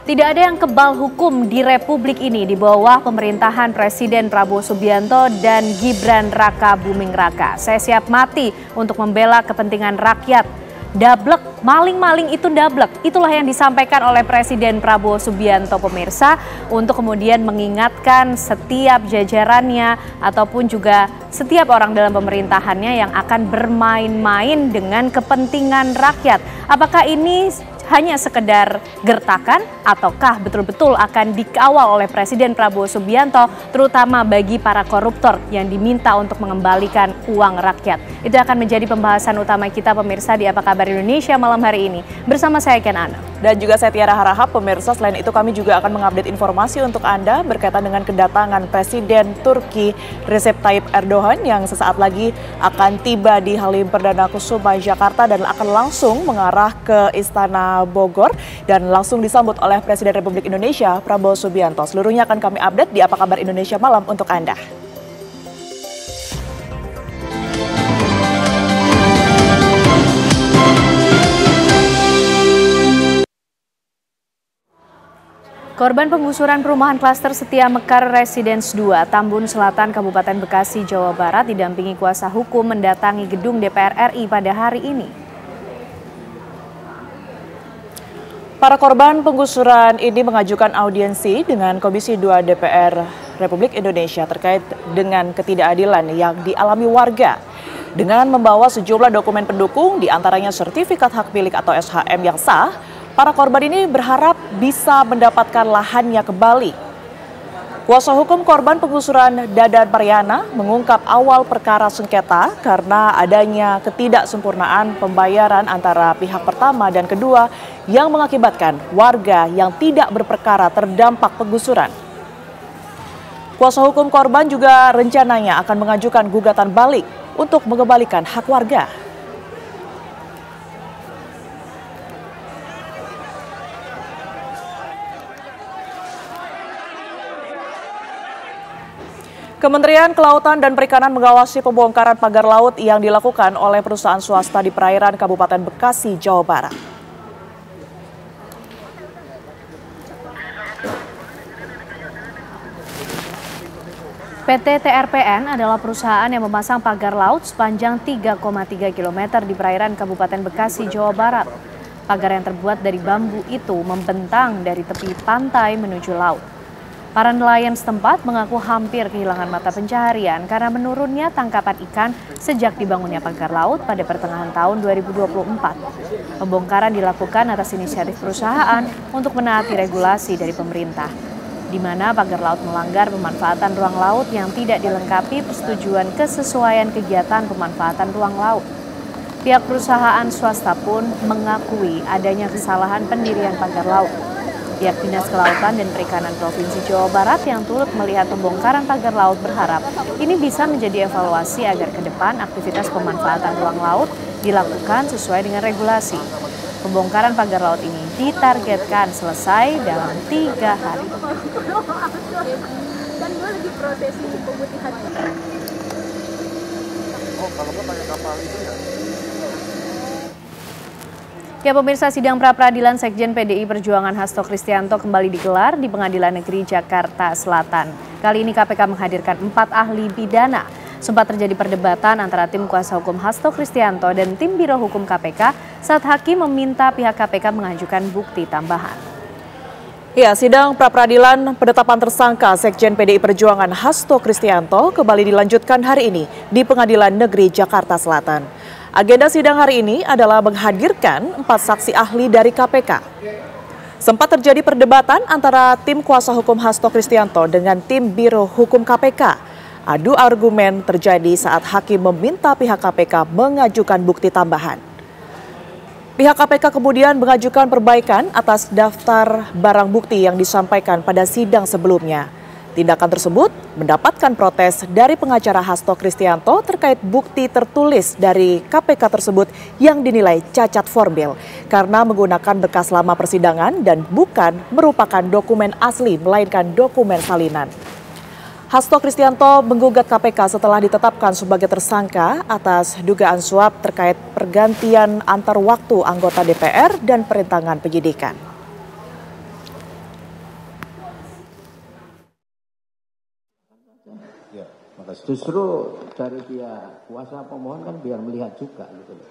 Tidak ada yang kebal hukum di Republik ini di bawah pemerintahan Presiden Prabowo Subianto dan Gibran Raka Buming Raka. Saya siap mati untuk membela kepentingan rakyat. Dablek, maling-maling itu dablek. Itulah yang disampaikan oleh Presiden Prabowo Subianto pemirsa untuk kemudian mengingatkan setiap jajarannya ataupun juga setiap orang dalam pemerintahannya yang akan bermain-main dengan kepentingan rakyat. Apakah ini hanya sekedar gertakan ataukah betul-betul akan dikawal oleh Presiden Prabowo Subianto terutama bagi para koruptor yang diminta untuk mengembalikan uang rakyat. Itu akan menjadi pembahasan utama kita pemirsa di Apa Kabar Indonesia malam hari ini. Bersama saya Ken Ana. Dan juga saya Tiara Harahap pemirsa. Selain itu kami juga akan mengupdate informasi untuk Anda berkaitan dengan kedatangan Presiden Turki Recep Tayyip Erdogan yang sesaat lagi akan tiba di Halim Perdana Kusuma Jakarta dan akan langsung mengarah ke Istana Bogor dan langsung disambut oleh Presiden Republik Indonesia Prabowo Subianto. Seluruhnya akan kami update di Apa Kabar Indonesia malam untuk Anda. Korban penggusuran perumahan klaster Setia Mekar Residence 2, Tambun Selatan, Kabupaten Bekasi, Jawa Barat didampingi kuasa hukum mendatangi gedung DPR RI pada hari ini. Para korban penggusuran ini mengajukan audiensi dengan Komisi 2 DPR Republik Indonesia terkait dengan ketidakadilan yang dialami warga. Dengan membawa sejumlah dokumen pendukung, diantaranya sertifikat hak milik atau SHM yang sah, para korban ini berharap bisa mendapatkan lahannya kembali. Kuasa hukum korban penggusuran Dadan Paryana mengungkap awal perkara sengketa karena adanya ketidaksempurnaan pembayaran antara pihak pertama dan kedua yang mengakibatkan warga yang tidak berperkara terdampak penggusuran. Kuasa hukum korban juga rencananya akan mengajukan gugatan balik untuk mengembalikan hak warga. Kementerian Kelautan dan Perikanan mengawasi pembongkaran pagar laut yang dilakukan oleh perusahaan swasta di perairan Kabupaten Bekasi, Jawa Barat. PT TRPN adalah perusahaan yang memasang pagar laut sepanjang 3,3 km di perairan Kabupaten Bekasi, Jawa Barat. Pagar yang terbuat dari bambu itu membentang dari tepi pantai menuju laut. Para nelayan setempat mengaku hampir kehilangan mata pencaharian karena menurunnya tangkapan ikan sejak dibangunnya pagar laut pada pertengahan tahun 2024. Pembongkaran dilakukan atas inisiatif perusahaan untuk menaati regulasi dari pemerintah, di mana pagar laut melanggar pemanfaatan ruang laut yang tidak dilengkapi persetujuan kesesuaian kegiatan pemanfaatan ruang laut. Pihak perusahaan swasta pun mengakui adanya kesalahan pendirian pagar laut. Pihak Dinas Kelautan dan Perikanan Provinsi Jawa Barat yang turut melihat pembongkaran pagar laut berharap ini bisa menjadi evaluasi agar ke depan aktivitas pemanfaatan ruang laut dilakukan sesuai dengan regulasi. Pembongkaran pagar laut ini ditargetkan selesai dalam 3 hari. Dan gue lagi prosesi pemutihan. Oh, kalau gue pakai kapal itu ya? Ya pemirsa, sidang pra-peradilan Sekjen PDI Perjuangan Hasto Kristianto kembali digelar di Pengadilan Negeri Jakarta Selatan. Kali ini KPK menghadirkan 4 ahli pidana. Sempat terjadi perdebatan antara tim kuasa hukum Hasto Kristianto dan tim Biro Hukum KPK saat hakim meminta pihak KPK mengajukan bukti tambahan. Ya, sidang pra-peradilan penetapan tersangka Sekjen PDI Perjuangan Hasto Kristianto kembali dilanjutkan hari ini di Pengadilan Negeri Jakarta Selatan. Agenda sidang hari ini adalah menghadirkan 4 saksi ahli dari KPK. Sempat terjadi perdebatan antara tim kuasa hukum Hasto Kristianto dengan tim Biro Hukum KPK. Adu argumen terjadi saat hakim meminta pihak KPK mengajukan bukti tambahan. Pihak KPK kemudian mengajukan perbaikan atas daftar barang bukti yang disampaikan pada sidang sebelumnya. Tindakan tersebut mendapatkan protes dari pengacara Hasto Kristianto terkait bukti tertulis dari KPK tersebut yang dinilai cacat formil karena menggunakan berkas lama persidangan dan bukan merupakan dokumen asli melainkan dokumen salinan. Hasto Kristianto menggugat KPK setelah ditetapkan sebagai tersangka atas dugaan suap terkait pergantian antar waktu anggota DPR dan perintangan penyidikan. atas. Justru dari pihak kuasa pemohon kan biar melihat juga gitu loh.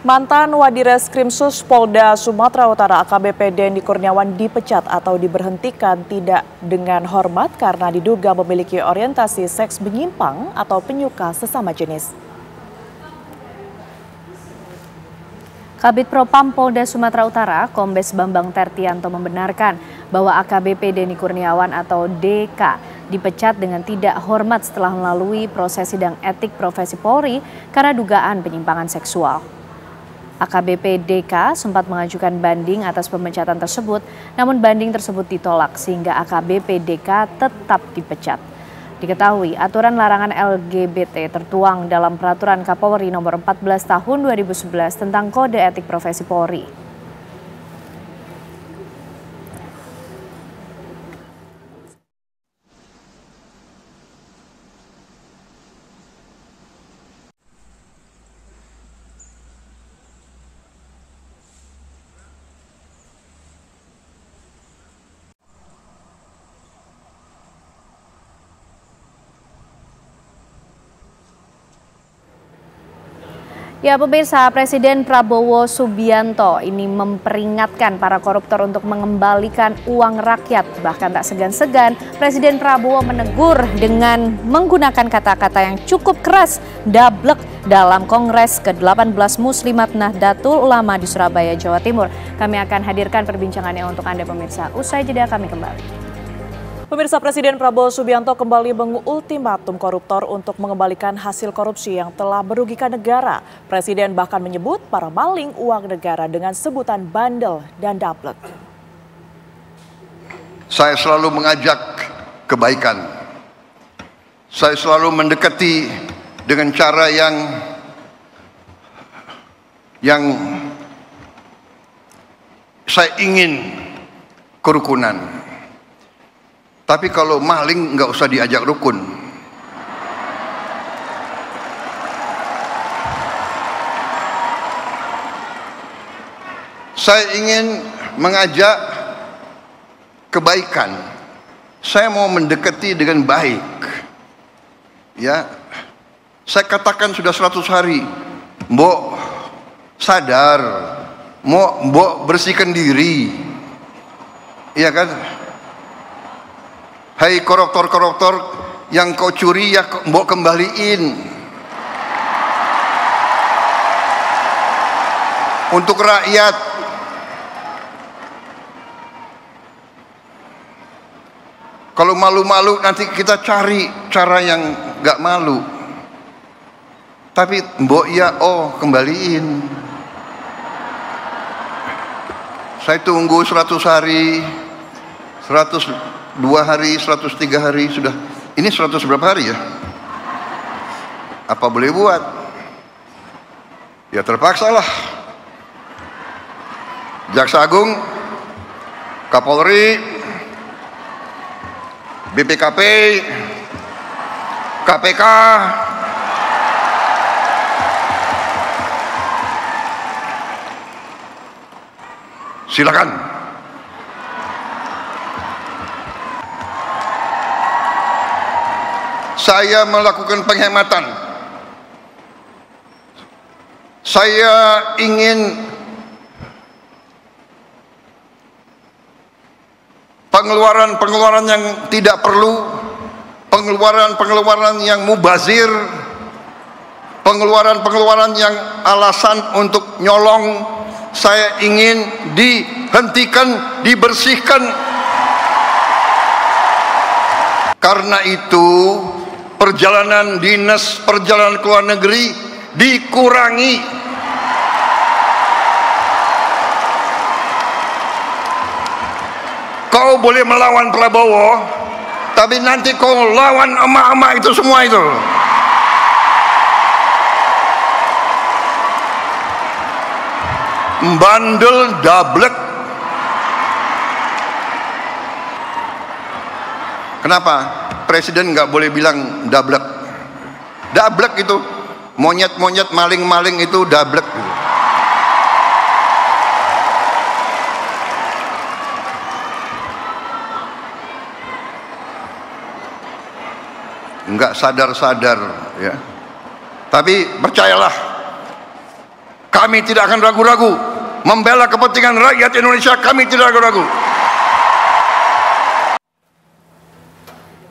Mantan Wadireskrimsus Polda Sumatera Utara AKBP Denny Kurniawan dipecat atau diberhentikan tidak dengan hormat karena diduga memiliki orientasi seks menyimpang atau penyuka sesama jenis. Kabid Propam Polda Sumatera Utara, Kombes Bambang Tertianto membenarkan bahwa AKBP Denny Kurniawan atau DK dipecat dengan tidak hormat setelah melalui proses sidang etik profesi Polri karena dugaan penyimpangan seksual. AKBP DK sempat mengajukan banding atas pemecatan tersebut, namun banding tersebut ditolak sehingga AKBP DK tetap dipecat. Diketahui aturan larangan LGBT tertuang dalam Peraturan Kapolri Nomor 14 Tahun 2011 tentang Kode Etik Profesi Polri. Ya pemirsa, Presiden Prabowo Subianto ini memperingatkan para koruptor untuk mengembalikan uang rakyat. Bahkan tak segan-segan, Presiden Prabowo menegur dengan menggunakan kata-kata yang cukup keras, dablek dalam Kongres ke-18 Muslimat Nahdlatul Ulama di Surabaya, Jawa Timur. Kami akan hadirkan perbincangannya untuk Anda pemirsa. Usai jeda kami kembali. Pemirsa, Presiden Prabowo Subianto kembali mengultimatum koruptor untuk mengembalikan hasil korupsi yang telah merugikan negara. Presiden bahkan menyebut para maling uang negara dengan sebutan bandel dan dablek. Saya selalu mengajak kebaikan. Saya selalu mendekati dengan cara yang saya ingin kerukunan. Tapi kalau maling nggak usah diajak rukun. Saya ingin mengajak kebaikan. Saya mau mendekati dengan baik. Ya, saya katakan sudah 100 hari. Mbok sadar, mbok bersihkan diri. Iya kan? Hai koruptor-koruptor yang kau curi ya mbok kembaliin. Untuk rakyat. Kalau malu-malu nanti kita cari cara yang gak malu. Tapi mbok ya kembaliin. Saya tunggu 100 hari, 102 hari, 103 hari sudah. Ini 100 berapa hari ya? Apa boleh buat? Ya terpaksa lah. Jaksa Agung, Kapolri, BPKP, KPK, silakan. Saya melakukan penghematan. Saya ingin pengeluaran-pengeluaran yang tidak perlu, pengeluaran-pengeluaran yang mubazir, pengeluaran-pengeluaran yang alasan untuk nyolong, saya ingin dihentikan, dibersihkan. Karena itu perjalanan dinas, perjalanan ke luar negeri dikurangi. Kau boleh melawan Prabowo, tapi nanti kau lawan emak-emak itu semua itu. Bandel, dablek. Kenapa? Presiden nggak boleh bilang dablek. Dablek itu monyet-monyet, maling-maling itu dablek. nggak sadar-sadar ya. Tapi percayalah, kami tidak akan ragu-ragu membela kepentingan rakyat Indonesia. Kami tidak ragu-ragu.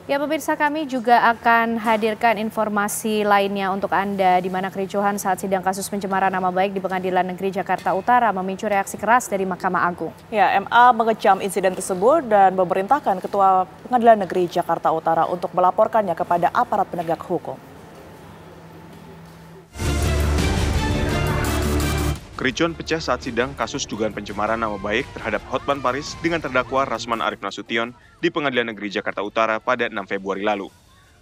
Ya pemirsa, kami juga akan hadirkan informasi lainnya untuk Anda di mana kericuhan saat sidang kasus pencemaran nama baik di Pengadilan Negeri Jakarta Utara memicu reaksi keras dari Mahkamah Agung. Ya, MA mengecam insiden tersebut dan memerintahkan Ketua Pengadilan Negeri Jakarta Utara untuk melaporkannya kepada aparat penegak hukum. Kericuan pecah saat sidang kasus dugaan pencemaran nama baik terhadap Hotman Paris dengan terdakwa Rasman Arif Nasution di Pengadilan Negeri Jakarta Utara pada 6 Februari lalu.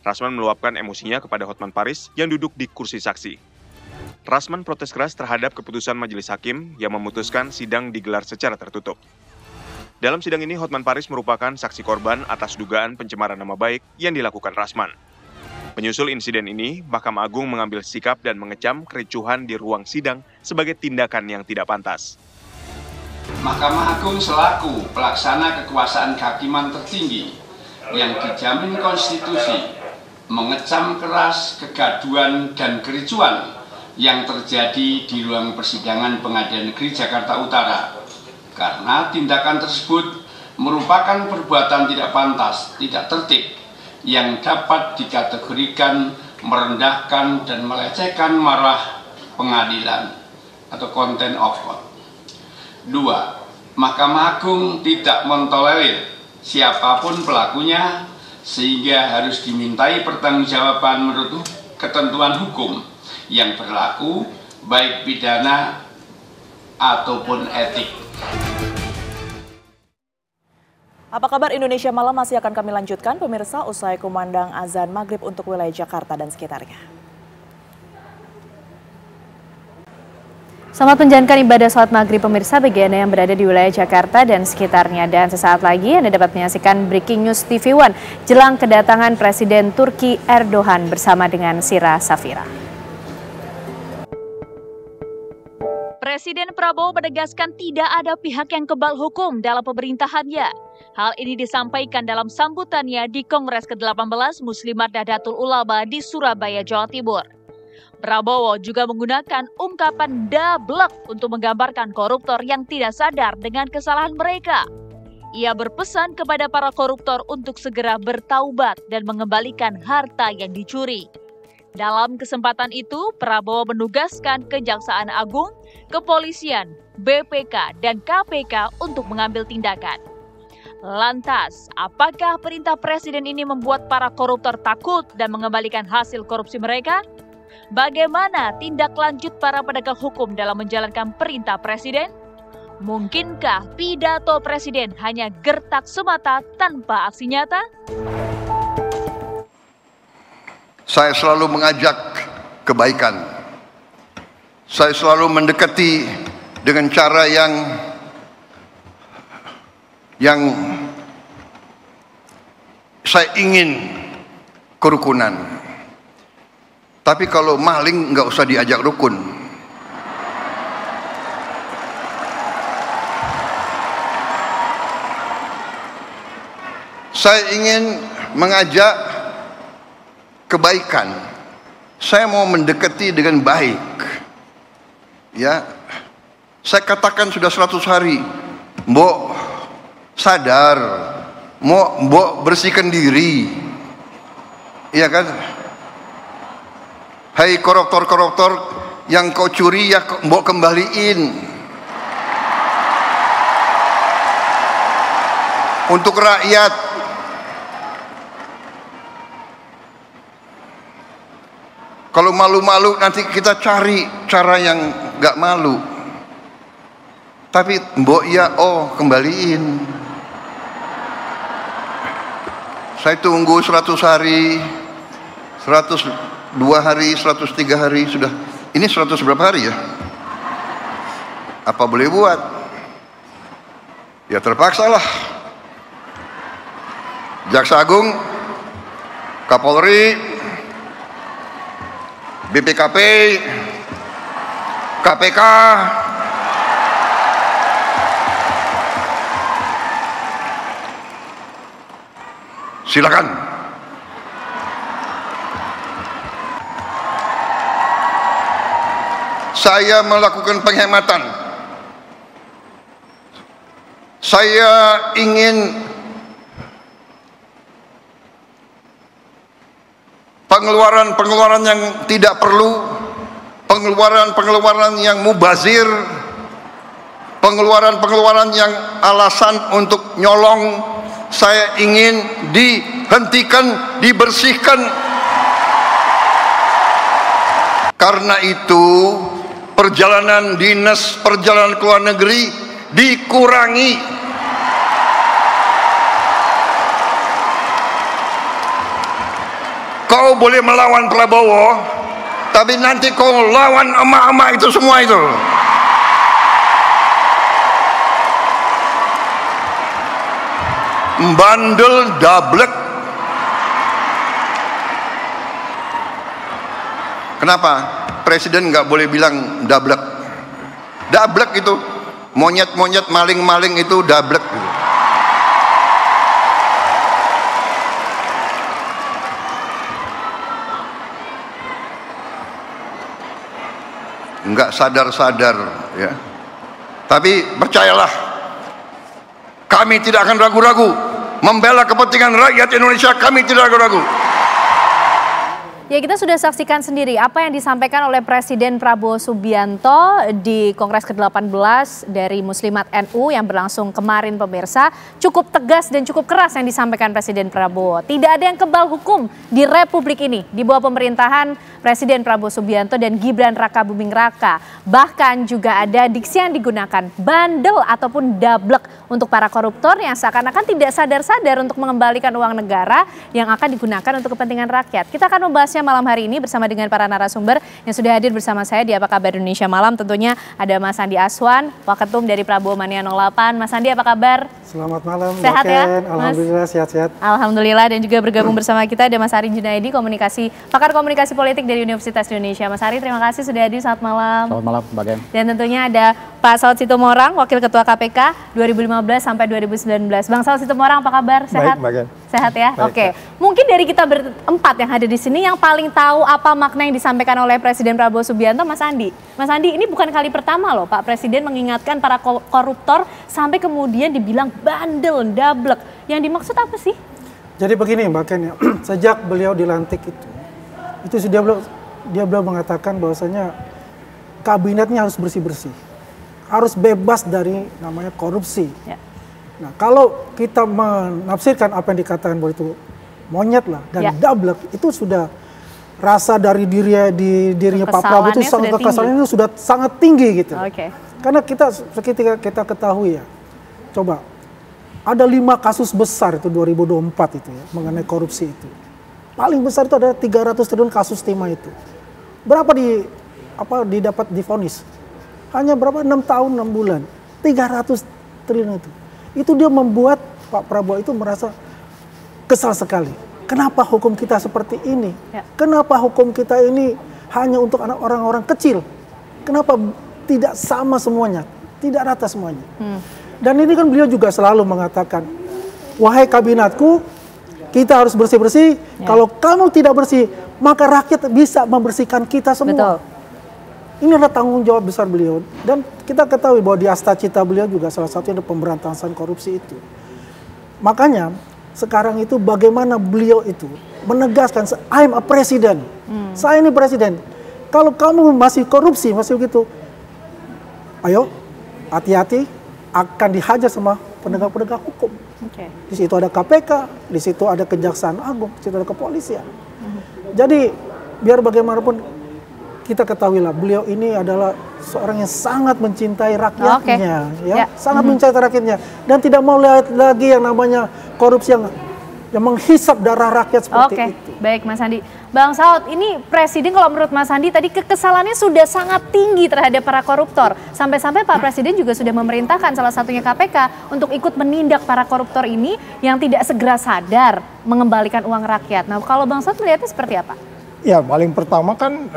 Rasman meluapkan emosinya kepada Hotman Paris yang duduk di kursi saksi. Rasman protes keras terhadap keputusan majelis hakim yang memutuskan sidang digelar secara tertutup. Dalam sidang ini, Hotman Paris merupakan saksi korban atas dugaan pencemaran nama baik yang dilakukan Rasman. Menyusul insiden ini, Mahkamah Agung mengambil sikap dan mengecam kericuhan di ruang sidang sebagai tindakan yang tidak pantas. Mahkamah Agung selaku pelaksana kekuasaan kehakiman tertinggi yang dijamin konstitusi mengecam keras kegaduhan dan kericuhan yang terjadi di ruang persidangan Pengadilan Negeri Jakarta Utara karena tindakan tersebut merupakan perbuatan tidak pantas, tidak tertib, yang dapat dikategorikan merendahkan dan melecehkan marwah pengadilan atau contempt of court. 2. Mahkamah Agung tidak mentolerir siapapun pelakunya sehingga harus dimintai pertanggungjawaban menurut ketentuan hukum yang berlaku baik pidana ataupun etik. Apa kabar Indonesia Malam masih akan kami lanjutkan pemirsa usai kumandang azan maghrib untuk wilayah Jakarta dan sekitarnya. Selamat menjalankan ibadah sholat maghrib pemirsa bagi Anda yang berada di wilayah Jakarta dan sekitarnya. Dan sesaat lagi Anda dapat menyaksikan Breaking News TV One jelang kedatangan Presiden Turki Erdogan bersama dengan Sira Safira. Presiden Prabowo menegaskan tidak ada pihak yang kebal hukum dalam pemerintahannya. Hal ini disampaikan dalam sambutannya di Kongres ke-18 Muslimat Nahdlatul Ulama di Surabaya, Jawa Timur. Prabowo juga menggunakan ungkapan dablek untuk menggambarkan koruptor yang tidak sadar dengan kesalahan mereka. Ia berpesan kepada para koruptor untuk segera bertaubat dan mengembalikan harta yang dicuri. Dalam kesempatan itu, Prabowo menugaskan Kejaksaan Agung, Kepolisian, BPK, dan KPK untuk mengambil tindakan. Lantas, apakah perintah Presiden ini membuat para koruptor takut dan mengembalikan hasil korupsi mereka? Bagaimana tindak lanjut para penegak hukum dalam menjalankan perintah Presiden? Mungkinkah pidato Presiden hanya gertak semata tanpa aksi nyata? Saya selalu mengajak kebaikan. Saya selalu mendekati dengan cara yang saya ingin kerukunan. Tapi kalau maling nggak usah diajak rukun. Saya ingin mengajak kebaikan. Saya mau mendekati dengan baik. Ya, saya katakan sudah 100 hari, Mbok sadar, Mbok bersihkan diri, iya kan? Hai koruptor-koruptor yang kau curi ya Mbok kembaliin. Untuk rakyat. Kalau malu-malu nanti kita cari cara yang gak malu. Tapi Mbok ya kembaliin. Saya tunggu 100 hari, 102 hari, 103 hari sudah. Ini 100 berapa hari ya? Apa boleh buat? Ya terpaksalah. Jaksa Agung, Kapolri, BPKP, KPK, silakan. saya melakukan penghematan. Saya ingin pengeluaran-pengeluaran yang tidak perlu, pengeluaran-pengeluaran yang mubazir, pengeluaran-pengeluaran yang alasan untuk nyolong, saya ingin dihentikan, dibersihkan. Karena itu perjalanan dinas, perjalanan ke luar negeri dikurangi. Kau boleh melawan Prabowo, tapi nanti kau lawan emak-emak itu semua itu. Bandel, dablek. Kenapa presiden nggak boleh bilang dablek? Dablek itu monyet-monyet, maling-maling itu dablek. Nggak sadar-sadar, ya. Tapi percayalah, kami tidak akan ragu-ragu membela kepentingan rakyat Indonesia. Kami tidak ragu-ragu. Ya, kita sudah saksikan sendiri apa yang disampaikan oleh Presiden Prabowo Subianto di Kongres ke-18 dari Muslimat NU yang berlangsung kemarin, pemirsa. Cukup tegas dan cukup keras yang disampaikan Presiden Prabowo. Tidak ada yang kebal hukum di Republik ini di bawah pemerintahan Presiden Prabowo Subianto dan Gibran Rakabuming Raka. Bahkan juga ada diksi yang digunakan, bandel ataupun dablek untuk para koruptor yang seakan-akan tidak sadar-sadar untuk mengembalikan uang negara yang akan digunakan untuk kepentingan rakyat. Kita akan membahasnya malam hari ini bersama dengan para narasumber yang sudah hadir bersama saya di Apa Kabar Indonesia Malam. Tentunya ada Mas Andi Aswan, Waketum dari Prabowo Mania 08. Mas Andi, apa kabar? Selamat malam, sehat ya? Alhamdulillah, sehat-sehat. Alhamdulillah, dan juga bergabung bersama kita ada Mas Ari Junaidi, pakar komunikasi politik dari Universitas Indonesia. Mas Ari, terima kasih sudah hadir, selamat malam. Selamat malam, Mbak Gen. Dan tentunya ada Pak Saud Situmorang, Wakil Ketua KPK 2015 sampai 2019. Bang Saud Situmorang, apa kabar? Sehat? Baik, Mbak Gen. Sehat ya? Baik, Oke. Mungkin dari kita berempat yang hadir di sini yang paling tahu apa makna yang disampaikan oleh Presiden Prabowo Subianto, Mas Andi. Mas Andi, ini bukan kali pertama loh Pak Presiden mengingatkan para koruptor sampai kemudian dibilang bandel, dablek. Yang dimaksud apa sih? Jadi begini Mbak Ken ya, sejak beliau dilantik itu dia belum mengatakan bahwasanya kabinetnya harus bersih-bersih. Harus bebas dari namanya korupsi. Ya. Nah, kalau kita menafsirkan apa yang dikatakan bahwa itu monyet lah dan dablek, itu sudah rasa dari dirinya Pak Prabowo itu sangat, kekesalannya itu sudah sangat tinggi gitu. Okay. Karena ketika kita ketahui ya, coba ada 5 kasus besar itu 2024 itu ya mengenai korupsi itu. Paling besar itu ada 300 triliun kasus timah itu. Berapa didapat divonis? Hanya berapa? 6 tahun 6 bulan. 300 triliun itu. Itu dia membuat Pak Prabowo itu merasa kesal sekali. Kenapa hukum kita seperti ini? Ya. Kenapa hukum kita ini hanya untuk orang-orang kecil? Kenapa tidak sama semuanya? Tidak rata semuanya. Dan ini kan beliau juga selalu mengatakan, wahai kabinetku, kita harus bersih-bersih. Ya. Kalau kamu tidak bersih, maka rakyat bisa membersihkan kita semua. Betul. Ini adalah tanggung jawab besar beliau. Dan kita ketahui bahwa di Astacita beliau juga salah satunya ada pemberantasan korupsi itu. Makanya sekarang itu bagaimana beliau itu menegaskan, I'm a president. Saya ini presiden. Kalau kamu masih korupsi, masih begitu, ayo hati-hati, akan dihajar sama penegak-penegak hukum. Okay. Di situ ada KPK, di situ ada Kejaksaan Agung, di situ ada kepolisian. Jadi biar bagaimanapun kita ketahuilah beliau ini adalah seorang yang sangat mencintai rakyatnya, sangat mencintai rakyatnya dan tidak mau lihat lagi yang namanya korupsi yang menghisap darah rakyat seperti itu. Baik Mas Andi. Bang Saud, ini Presiden kalau menurut Mas Andi tadi kekesalannya sudah sangat tinggi terhadap para koruptor. Sampai-sampai Pak Presiden juga sudah memerintahkan salah satunya KPK untuk ikut menindak para koruptor ini yang tidak segera sadar mengembalikan uang rakyat. Nah, kalau Bang Saud melihatnya seperti apa? Ya, paling pertama kan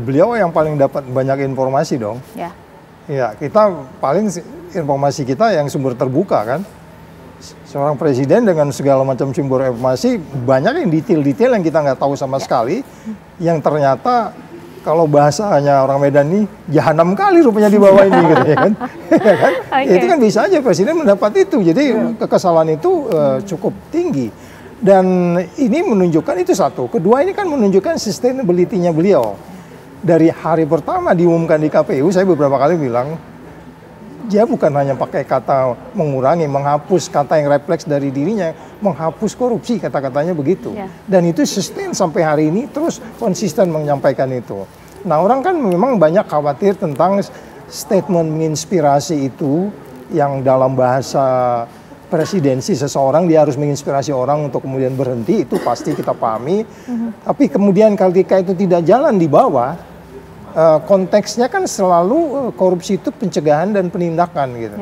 beliau yang paling dapat banyak informasi dong. Ya. Ya, kita paling informasi kita yang sumber terbuka kan. Seorang presiden dengan segala macam sumber informasi, banyak yang detail-detail yang kita nggak tahu sama sekali, yang ternyata kalau bahasanya orang Medan nih jahanam kali rupanya di bawah ini gitu ya kan. Ya kan? Ya, itu kan bisa aja presiden mendapat itu. Jadi kekesalan itu cukup tinggi. Dan ini menunjukkan itu satu. Kedua ini kan menunjukkan sustainability-nya beliau. Dari hari pertama diumumkan di KPU, saya beberapa kali bilang, dia bukan hanya pakai kata mengurangi, menghapus kata yang refleks dari dirinya, menghapus korupsi, kata-katanya begitu. Dan itu sustain sampai hari ini, terus konsisten menyampaikan itu. Nah, orang kan memang banyak khawatir tentang statement menginspirasi itu, yang dalam bahasa presidensi seseorang dia harus menginspirasi orang untuk kemudian berhenti, itu pasti kita pahami. Tapi kemudian ketika itu tidak jalan di bawah, konteksnya kan selalu korupsi itu pencegahan dan penindakan gitu.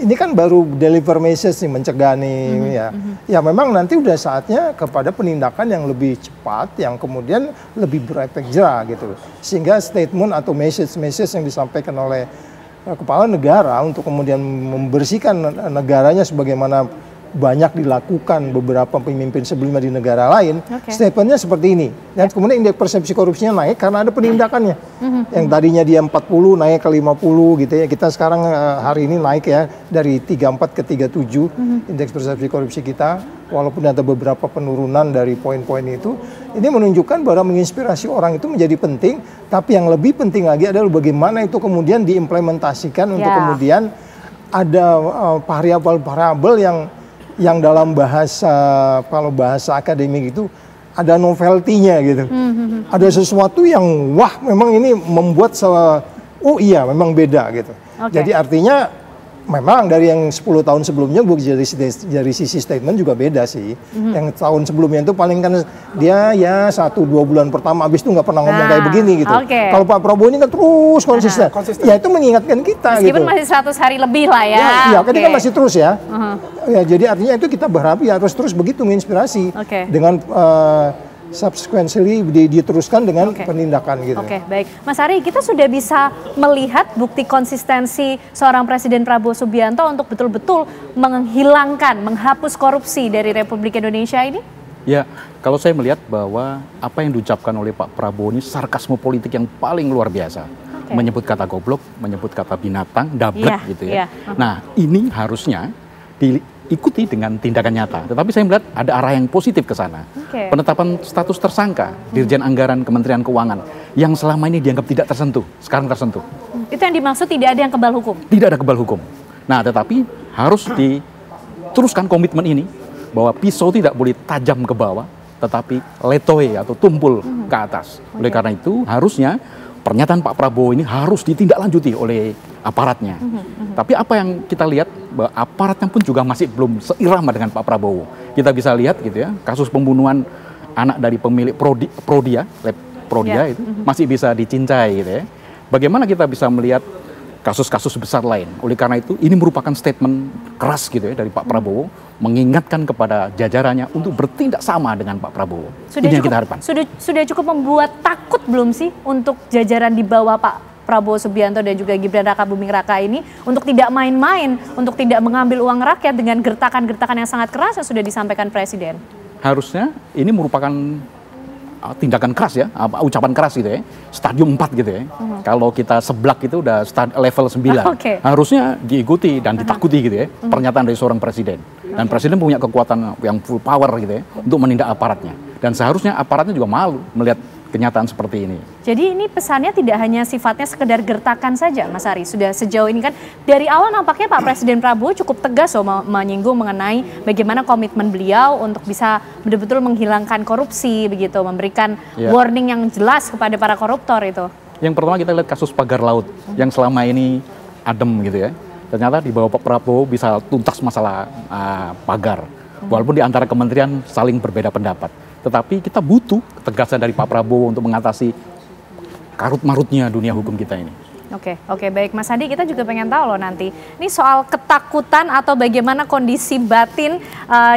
Ini kan baru deliver message nih, mencegah nih ya. Ya memang nanti udah saatnya kepada penindakan yang lebih cepat, yang kemudian lebih berefek jera gitu. Sehingga statement atau message yang disampaikan oleh kepala negara untuk kemudian membersihkan negaranya sebagaimana banyak dilakukan beberapa pemimpin sebelumnya di negara lain, statementnya seperti ini. Dan kemudian indeks persepsi korupsinya naik karena ada penindakannya. Yang tadinya dia 40 naik ke 50 gitu ya. Kita sekarang hari ini naik ya dari 34 ke 37 indeks persepsi korupsi kita. Walaupun ada beberapa penurunan dari poin-poin itu, ini menunjukkan bahwa menginspirasi orang itu menjadi penting. Tapi yang lebih penting lagi adalah bagaimana itu kemudian diimplementasikan untuk kemudian ada variabel-variabel yang dalam bahasa, kalau bahasa akademik itu ada novelty-nya gitu. Ada sesuatu yang wah memang ini membuat oh iya memang beda gitu. Jadi artinya memang dari yang 10 tahun sebelumnya dari sisi statement juga beda sih. Yang tahun sebelumnya itu paling kan dia ya 1-2 bulan pertama habis itu nggak pernah ngomong kayak begini gitu. Kalau Pak Prabowo ini kan terus konsisten. Ya itu mengingatkan kita meskipun gitu. Masih 100 hari lebih lah ya. Ya kan kan masih terus ya. Ya jadi artinya itu kita berharap ya harus terus begitu menginspirasi dengan subsequently diteruskan dengan penindakan gitu. Baik. Mas Ari, kita sudah bisa melihat bukti konsistensi seorang Presiden Prabowo Subianto untuk betul-betul menghapus korupsi dari Republik Indonesia ini? Ya, kalau saya melihat bahwa apa yang diucapkan oleh Pak Prabowo ini sarkasme politik yang paling luar biasa. Menyebut kata goblok, menyebut kata binatang, dablek gitu ya. Nah, ini harusnya diikuti dengan tindakan nyata. Tetapi saya melihat ada arah yang positif ke sana. Penetapan status tersangka Dirjen Anggaran Kementerian Keuangan yang selama ini dianggap tidak tersentuh, sekarang tersentuh. Itu yang dimaksud tidak ada yang kebal hukum? Tidak ada kebal hukum. Nah, tetapi harus diteruskan komitmen ini bahwa pisau tidak boleh tajam ke bawah, tetapi letoy atau tumpul ke atas. Oleh karena itu harusnya pernyataan Pak Prabowo ini harus ditindaklanjuti oleh aparatnya. Tapi apa yang kita lihat, bahwa aparatnya pun juga masih belum seirama dengan Pak Prabowo. Kita bisa lihat gitu ya, kasus pembunuhan anak dari pemilik Prodia itu masih bisa dicincai gitu ya. Bagaimana kita bisa melihat kasus-kasus besar lain? Oleh karena itu, ini merupakan statement keras gitu ya dari Pak Prabowo, mengingatkan kepada jajarannya untuk bertindak sama dengan Pak Prabowo. Ini yang kita harapkan. Sudah cukup membuat takut belum sih untuk jajaran di bawah Pak Prabowo Subianto dan juga Gibran Raka Buming Raka ini untuk tidak main-main, untuk tidak mengambil uang rakyat dengan gertakan-gertakan yang sangat keras yang sudah disampaikan Presiden? Harusnya ini merupakan tindakan keras ya, ucapan keras gitu ya, stadium 4 gitu ya. Kalau kita seblak itu udah level 9. Harusnya diikuti dan ditakuti gitu ya, pernyataan dari seorang presiden. Dan presiden punya kekuatan yang full power gitu ya, untuk menindak aparatnya. Dan seharusnya aparatnya juga malu melihat kenyataan seperti ini. Jadi ini pesannya tidak hanya sifatnya sekedar gertakan saja, Mas Ari. Sudah sejauh ini kan dari awal nampaknya Pak Presiden Prabowo cukup tegas menyinggung mengenai bagaimana komitmen beliau untuk bisa betul-betul menghilangkan korupsi begitu, memberikan warning yang jelas kepada para koruptor itu. Yang pertama kita lihat kasus pagar laut yang selama ini adem gitu ya. Ternyata di bawah Pak Prabowo bisa tuntas masalah pagar. Walaupun di antara kementerian saling berbeda pendapat. Tetapi kita butuh ketegasan dari Pak Prabowo untuk mengatasi karut-marutnya dunia hukum kita ini. Oke, baik Mas Adi, kita juga pengen tahu loh nanti. Ini soal ketakutan atau bagaimana kondisi batin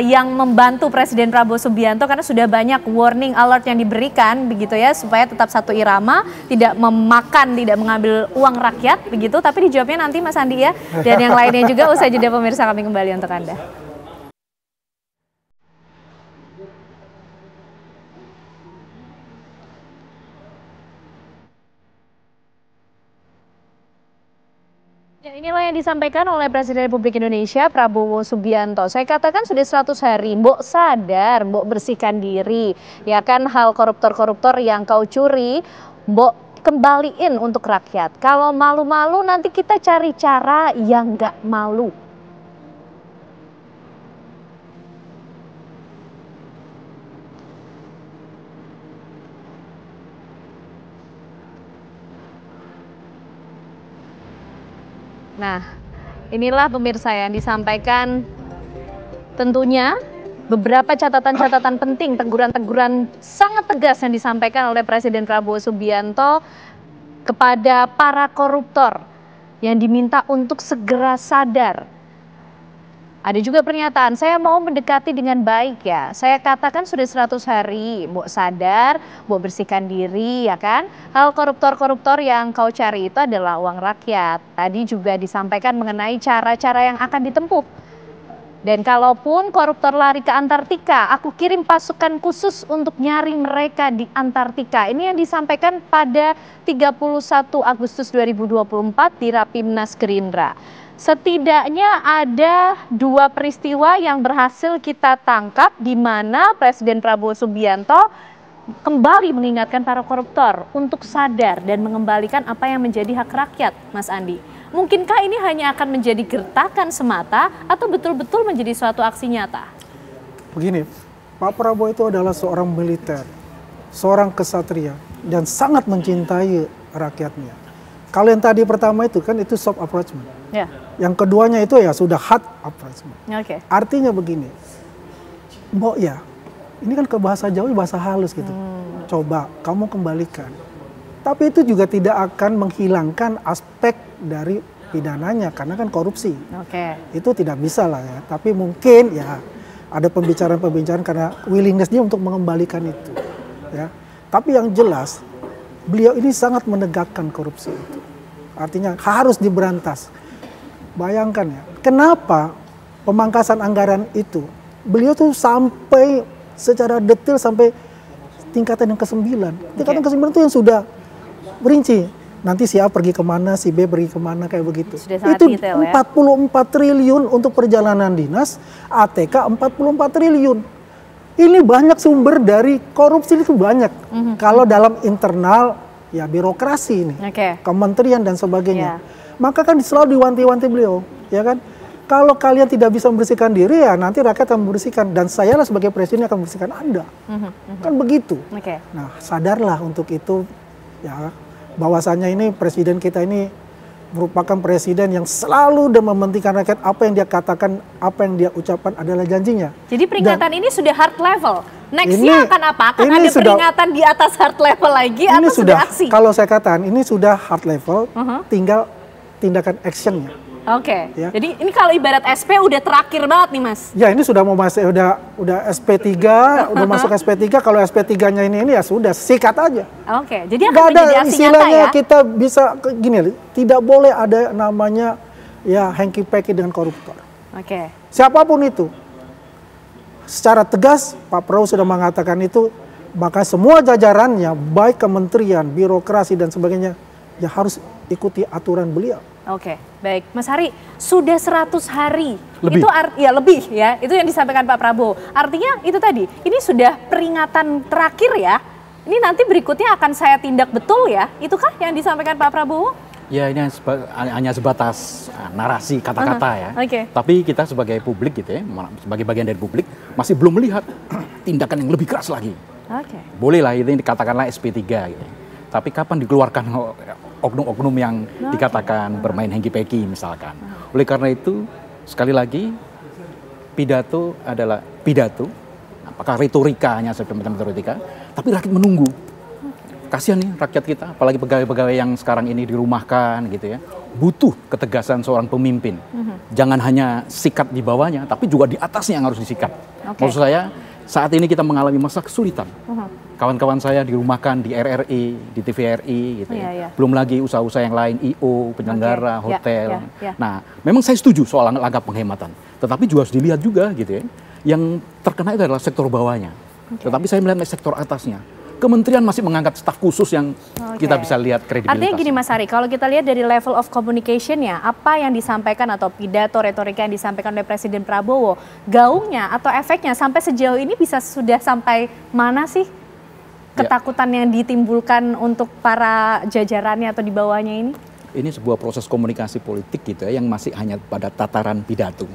yang membantu Presiden Prabowo Subianto karena sudah banyak warning alert yang diberikan begitu ya supaya tetap satu irama, tidak memakan, tidak mengambil uang rakyat begitu. Tapi dijawabnya nanti Mas Andi ya. Dan yang lainnya juga usai jeda pemirsa, kami kembali untuk Anda. yang disampaikan oleh Presiden Republik Indonesia Prabowo Subianto. Saya katakan sudah 100 hari, mbok sadar, mbok bersihkan diri. Ya kan, hal koruptor-koruptor yang kau curi, mbok kembaliin untuk rakyat. Kalau malu-malu nanti kita cari cara yang nggak malu. Nah, inilah pemirsa yang disampaikan tentunya beberapa catatan-catatan penting, teguran-teguran sangat tegas yang disampaikan oleh Presiden Prabowo Subianto kepada para koruptor yang diminta untuk segera sadar. Ada juga pernyataan, saya mau mendekati dengan baik ya. Saya katakan sudah 100 hari, mbok sadar, mbok bersihkan diri ya kan. Hal koruptor-koruptor yang kau cari itu adalah uang rakyat. Tadi juga disampaikan mengenai cara-cara yang akan ditempuh. Dan kalaupun koruptor lari ke Antartika, aku kirim pasukan khusus untuk nyari mereka di Antartika. Ini yang disampaikan pada 31 Agustus 2024 di Rapimnas Gerindra. Setidaknya ada 2 peristiwa yang berhasil kita tangkap di mana Presiden Prabowo Subianto kembali mengingatkan para koruptor untuk sadar dan mengembalikan apa yang menjadi hak rakyat, Mas Andi. Mungkinkah ini hanya akan menjadi gertakan semata atau betul-betul menjadi suatu aksi nyata? Begini, Pak Prabowo itu adalah seorang militer, seorang kesatria, dan sangat mencintai rakyatnya. Kalau yang tadi pertama itu kan itu soft approachment. Ya. Yang keduanya itu ya sudah hard approachment. Oke. Artinya begini, mbok ya, ini kan ke bahasa Jawa, bahasa halus gitu. Coba kamu kembalikan. Tapi itu juga tidak akan menghilangkan aspek dari pidananya karena kan korupsi. Oke. Itu tidak bisa lah ya. Tapi mungkin ya ada pembicaraan-pembicaraan karena willingness dia untuk mengembalikan itu. Ya. Tapi yang jelas beliau ini sangat menegakkan korupsi itu. Artinya harus diberantas. Bayangkan ya, kenapa pemangkasan anggaran itu beliau tuh sampai secara detail sampai tingkatan yang ke-9. Tingkatan ke-9 itu yang sudah berinci. Nanti si A pergi kemana, si B pergi kemana, kayak begitu. Itu detail, 44 triliun untuk perjalanan dinas, ATK 44 triliun. Ini banyak sumber dari korupsi itu banyak. Kalau dalam internal ya birokrasi ini, kementerian dan sebagainya. Maka kan selalu diwanti-wanti beliau, ya kan? Kalau kalian tidak bisa membersihkan diri ya nanti rakyat akan membersihkan dan saya lah sebagai presiden akan membersihkan Anda. Kan begitu. Nah, sadarlah untuk itu ya bahwasanya ini presiden kita ini merupakan presiden yang selalu dan mementingkan rakyat, apa yang dia katakan, apa yang dia ucapkan adalah janjinya. Jadi peringatan ini sudah hard level. Nextnya akan apa? Akan ada peringatan di atas hard level lagi atau sudah aksi? Kalau saya katakan ini sudah hard level, tinggal tindakan actionnya. Oke. Ya. Jadi ini kalau ibarat SP udah terakhir banget nih Mas. Ya ini sudah mau masuk udah SP3, udah masuk SP3. Kalau SP3-nya ini ya sudah sikat aja. Oke. Jadi akan menjadi aksi nyata ya. Kita bisa gini, tidak boleh ada namanya ya hanky-panky dengan koruptor. Oke. Siapapun itu. Secara tegas Pak Prabowo sudah mengatakan itu, maka semua jajarannya baik kementerian, birokrasi dan sebagainya ya harus ikuti aturan beliau. Oke, baik. Mas Hari, sudah 100 hari. Lebih. Itu lebih ya. Itu yang disampaikan Pak Prabowo. Artinya itu tadi, ini sudah peringatan terakhir ya. Ini nanti berikutnya akan saya tindak betul ya. Itukah yang disampaikan Pak Prabowo? Ya ini hanya sebatas narasi kata-kata ya. Tapi kita sebagai publik gitu ya, sebagai bagian dari publik masih belum melihat tindakan yang lebih keras lagi. Boleh lah itu dikatakanlah SP3 gitu. Tapi kapan dikeluarkan oknum-oknum yang dikatakan bermain hanky-panky misalkan. Oleh karena itu sekali lagi pidato adalah pidato. Apakah retorikanya semacam retorika? Tapi rakyat menunggu. Kasihan nih rakyat kita, apalagi pegawai-pegawai yang sekarang ini dirumahkan gitu ya. Butuh ketegasan seorang pemimpin. Jangan hanya sikat di bawahnya, tapi juga di atasnya yang harus disikat. Maksud saya saat ini kita mengalami masa kesulitan. Kawan-kawan saya dirumahkan di RRI, di TVRI gitu ya. Belum lagi usaha-usaha yang lain, IO, penyelenggara, hotel. Nah, memang saya setuju soal langkah penghematan. Tetapi juga harus dilihat juga gitu ya. Yang terkena itu adalah sektor bawahnya. Tetapi saya melihat sektor atasnya. kementerian masih mengangkat staf khusus yang kita bisa lihat kredibilitasnya. Artinya gini Mas Ari, kalau kita lihat dari level of communication-nya, apa yang disampaikan atau pidato retorika yang disampaikan oleh Presiden Prabowo, gaungnya atau efeknya sampai sejauh ini sudah sampai mana sih ketakutan yang ditimbulkan untuk para jajarannya atau di bawahnya ini? Ini sebuah proses komunikasi politik gitu ya, yang masih hanya pada tataran pidato.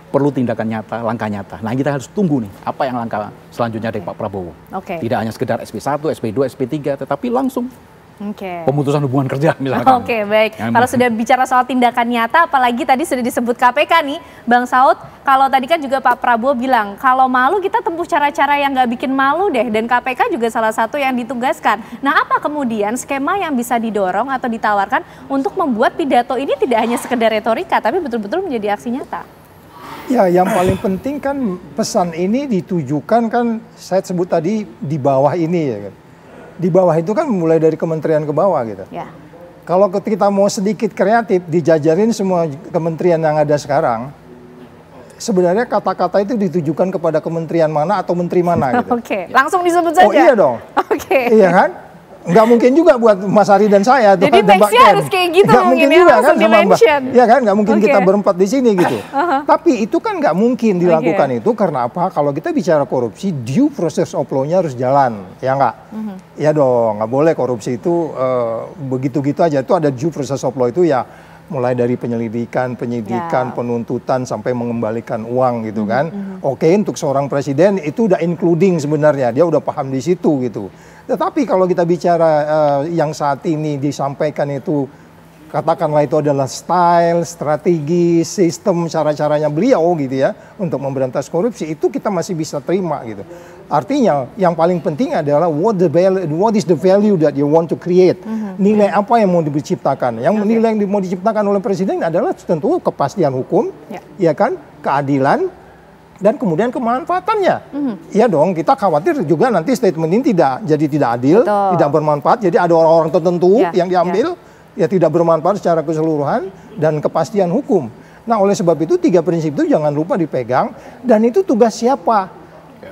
Perlu tindakan nyata, langkah nyata. Nah kita harus tunggu nih, apa yang langkah selanjutnya dari Pak Prabowo. Tidak hanya sekedar SP1, SP2, SP3, tetapi langsung pemutusan hubungan kerja misalkan. Baik. Kalau sudah bicara soal tindakan nyata, apalagi tadi sudah disebut KPK nih, Bang Saud. Kalau tadi kan juga Pak Prabowo bilang, kalau malu kita tempuh cara-cara yang nggak bikin malu deh. Dan KPK juga salah satu yang ditugaskan. Nah apa kemudian skema yang bisa didorong atau ditawarkan untuk membuat pidato ini tidak hanya sekedar retorika, tapi betul-betul menjadi aksi nyata? Ya, yang paling penting kan pesan ini ditujukan kan saya sebut tadi di bawah ini ya kan. Di bawah itu kan mulai dari kementerian ke bawah gitu. Kalau kita mau sedikit kreatif, dijajarin semua kementerian yang ada sekarang, sebenarnya kata-kata itu ditujukan kepada kementerian mana atau menteri mana gitu. Langsung disebut saja. Oh iya dong. Iya kan? Nggak mungkin juga buat Mas Ari dan saya. Jadi nextnya harus kayak gitu mungkin ya, langsung di-mention. Ya kan, nggak mungkin kita berempat di sini gitu. Tapi itu kan nggak mungkin dilakukan itu karena apa? Kalau kita bicara korupsi, due process of law-nya harus jalan, ya nggak? Ya dong, nggak boleh korupsi itu begitu-gitu aja. Itu ada due process of law itu ya mulai dari penyelidikan, penyidikan, penuntutan sampai mengembalikan uang gitu kan. Untuk seorang presiden itu udah including sebenarnya, dia udah paham di situ gitu. Tetapi kalau kita bicara yang saat ini disampaikan itu, katakanlah itu adalah style, strategi, sistem, cara-caranya beliau gitu ya, untuk memberantas korupsi, itu kita masih bisa terima gitu. Artinya yang paling penting adalah what is the value that you want to create. Nilai apa yang mau diciptakan. Yang nilai yang mau diciptakan oleh presiden adalah tentu kepastian hukum, ya kan, keadilan, dan kemudian kemanfaatannya. Iya dong, kita khawatir juga nanti statement ini tidak adil, tidak bermanfaat. Jadi ada orang-orang tertentu yang diambil, ya tidak bermanfaat secara keseluruhan, dan kepastian hukum. Nah oleh sebab itu 3 prinsip itu jangan lupa dipegang, dan itu tugas siapa?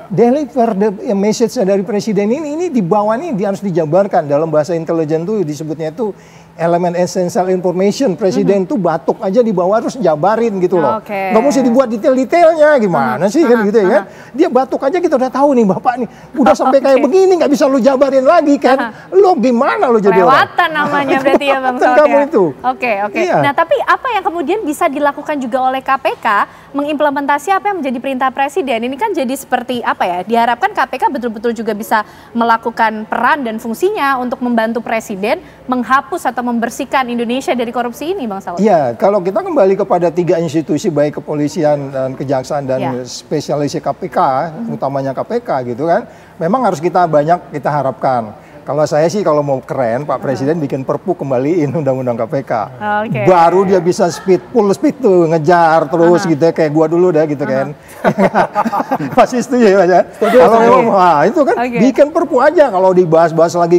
Deliver the message dari presiden ini di bawah ini harus dijabarkan. Dalam bahasa intelijen itu disebutnya itu elemen essential information. Presiden tuh batuk aja di bawah harus jabarin gitu loh. Nggak mesti dibuat detail-detailnya gimana sih kan gitu ya kan. Dia batuk aja kita udah tahu nih bapak nih. Udah sampai kayak begini nggak bisa lu jabarin lagi kan. Lo gimana lo jadi orang? Kelewatan namanya berarti ya Bang Saud kamu itu. Iya. Nah tapi apa yang kemudian bisa dilakukan juga oleh KPK mengimplementasi apa yang menjadi perintah presiden? Ini kan jadi seperti apa ya? Diharapkan KPK betul-betul juga bisa melakukan peran dan fungsinya untuk membantu presiden menghapus atau membersihkan Indonesia dari korupsi ini, Bang Saud? Iya, kalau kita kembali kepada 3 institusi baik kepolisian dan kejaksaan dan spesialisasi KPK, utamanya KPK gitu kan, memang harus kita harapkan. Kalau saya sih kalau mau keren, Pak Presiden bikin perpu kembaliin undang-undang KPK. Baru dia bisa full speed tuh ngejar terus gitu ya, kayak gua dulu dah gitu kan. Pasti setuju ya. Kalau memang itu kan bikin perpu aja, kalau dibahas-bahas lagi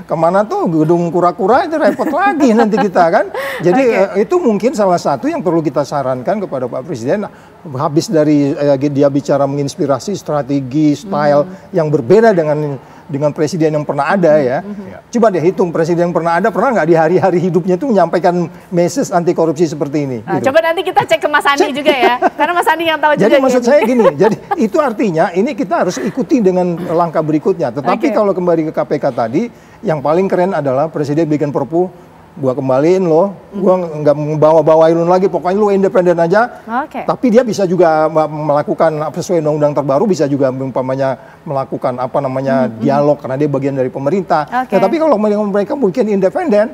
kemana tuh gedung kura-kura itu repot lagi nanti kita kan. Jadi itu mungkin salah satu yang perlu kita sarankan kepada Pak Presiden. Habis dari dia bicara menginspirasi strategi, style yang berbeda dengan presiden yang pernah ada ya. Coba deh hitung presiden yang pernah nggak di hari-hari hidupnya tuh menyampaikan message anti korupsi seperti ini. Gitu. Coba nanti kita cek ke Mas Andi juga ya, karena Mas Andi yang tahu juga. Jadi maksud saya gini, jadi itu artinya ini kita harus ikuti dengan langkah berikutnya. Tetapi kalau kembali ke KPK tadi, yang paling keren adalah presiden bikin perpu, gua kembaliin lo, gua nggak bawa-bawain lo lagi, pokoknya lo independen aja. Tapi dia bisa juga melakukan sesuai undang-undang terbaru, bisa juga umpamanya melakukan dialog karena dia bagian dari pemerintah. Tapi kalau mereka mungkin independen,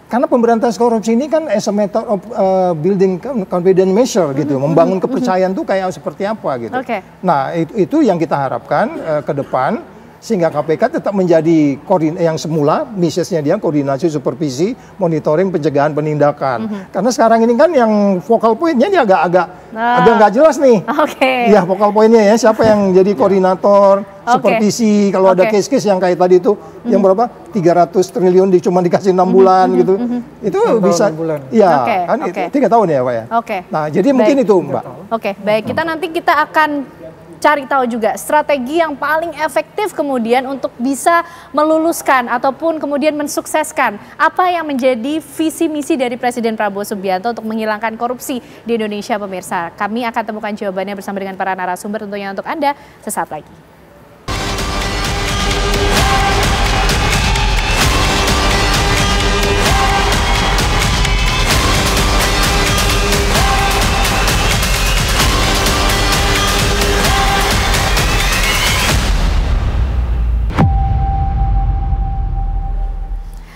karena pemberantasan korupsi ini kan as a method of building confidence measure gitu, membangun kepercayaan tuh kayak seperti apa gitu. Nah itu yang kita harapkan ke depan. Sehingga KPK tetap menjadi yang semula misinya dia koordinasi, supervisi, monitoring, pencegahan, penindakan. Karena sekarang ini kan yang focal pointnya dia agak nggak jelas nih. Ya focal pointnya ya siapa yang jadi koordinator, supervisi. Kalau ada case-case yang kayak tadi itu yang berapa 300 triliun cuma dikasih 6 bulan gitu. Itu bisa. Ya kan 3 tahun ya Pak ya. Nah jadi mungkin itu Mbak. Baik kita nanti kita akan cari tahu juga strategi yang paling efektif kemudian untuk bisa meluluskan ataupun kemudian mensukseskan apa yang menjadi visi misi dari Presiden Prabowo Subianto untuk menghilangkan korupsi di Indonesia, pemirsa. Kami akan temukan jawabannya bersama dengan para narasumber tentunya untuk Anda sesaat lagi.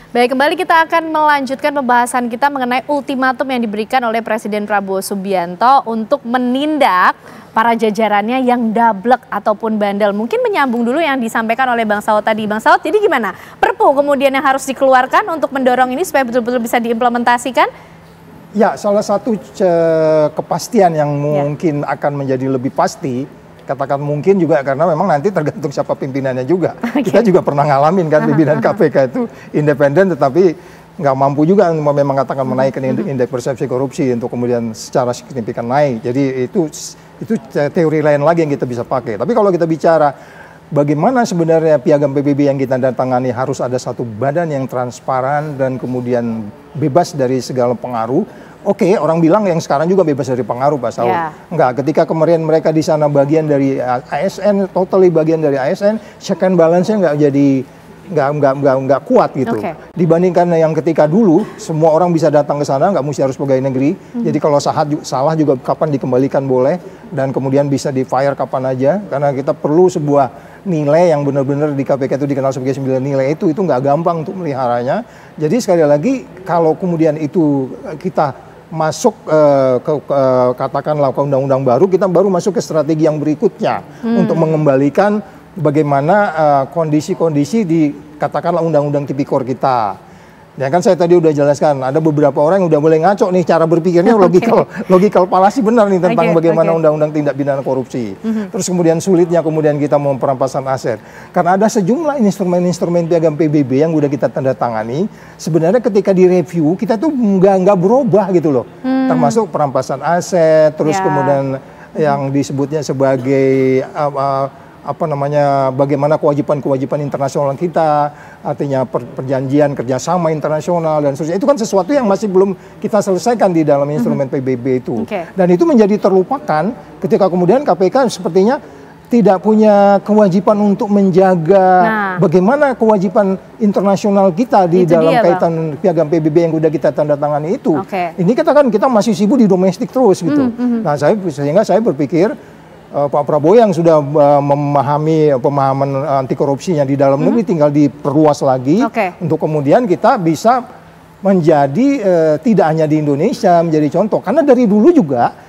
Baik, kembali kita akan melanjutkan pembahasan kita mengenai ultimatum yang diberikan oleh Presiden Prabowo Subianto untuk menindak para jajarannya yang dablek ataupun bandel. Mungkin menyambung dulu yang disampaikan oleh Bang Saud tadi. Bang Saud, jadi gimana? Perpu kemudian yang harus dikeluarkan untuk mendorong ini supaya betul-betul bisa diimplementasikan? Ya, salah satu kepastian yang mungkin akan menjadi lebih pasti, katakan mungkin juga karena memang nanti tergantung siapa pimpinannya juga. Kita juga pernah ngalamin kan pimpinan KPK itu independen tetapi nggak mampu juga memang katakan menaikkan indeks persepsi korupsi untuk kemudian secara signifikan naik. Jadi itu teori lain lagi yang kita bisa pakai. Tapi kalau kita bicara bagaimana sebenarnya piagam PBB yang kita tangani harus ada satu badan yang transparan dan kemudian bebas dari segala pengaruh. Oke, orang bilang yang sekarang juga bebas dari pengaruh, Pak Saud. Enggak, ketika kemarin mereka di sana bagian dari ASN, totally bagian dari ASN, check and balance-nya nggak jadi nggak kuat gitu. Dibandingkan yang ketika dulu semua orang bisa datang ke sana, nggak mesti harus pegawai negeri. Jadi kalau salah juga kapan dikembalikan boleh dan kemudian bisa di fire kapan aja. Karena kita perlu sebuah nilai yang benar-benar di KPK itu dikenal sebagai 9 nilai itu nggak gampang untuk meliharanya. Jadi sekali lagi kalau kemudian itu kita masuk katakanlah ke undang-undang baru, kita baru masuk ke strategi yang berikutnya untuk mengembalikan bagaimana kondisi-kondisi di katakanlah undang-undang tipikor kita. Ya kan saya tadi udah jelaskan, ada beberapa orang yang udah mulai ngaco nih cara berpikirnya logikal palasi benar nih tentang bagaimana undang-undang tindak pidana korupsi. Terus kemudian sulitnya kemudian kita mau perampasan aset. Karena ada sejumlah instrumen-instrumen piagam PBB yang udah kita tanda tangani, sebenarnya ketika direview kita tuh nggak berubah gitu loh. Termasuk perampasan aset, terus kemudian yang disebutnya sebagai bagaimana kewajiban-kewajiban internasional kita, artinya perjanjian kerjasama internasional dan seterusnya. Itu kan sesuatu yang masih belum kita selesaikan di dalam instrumen PBB itu. Dan itu menjadi terlupakan ketika kemudian KPK sepertinya tidak punya kewajiban untuk menjaga bagaimana kewajiban internasional kita di dalam kaitan piagam PBB yang sudah kita tanda tangani itu. Ini kita masih sibuk di domestik terus gitu. Nah, sehingga saya berpikir Pak Prabowo yang sudah memahami pemahaman anti korupsinya di dalam negeri tinggal diperluas lagi untuk kemudian kita bisa menjadi tidak hanya di Indonesia menjadi contoh, karena dari dulu juga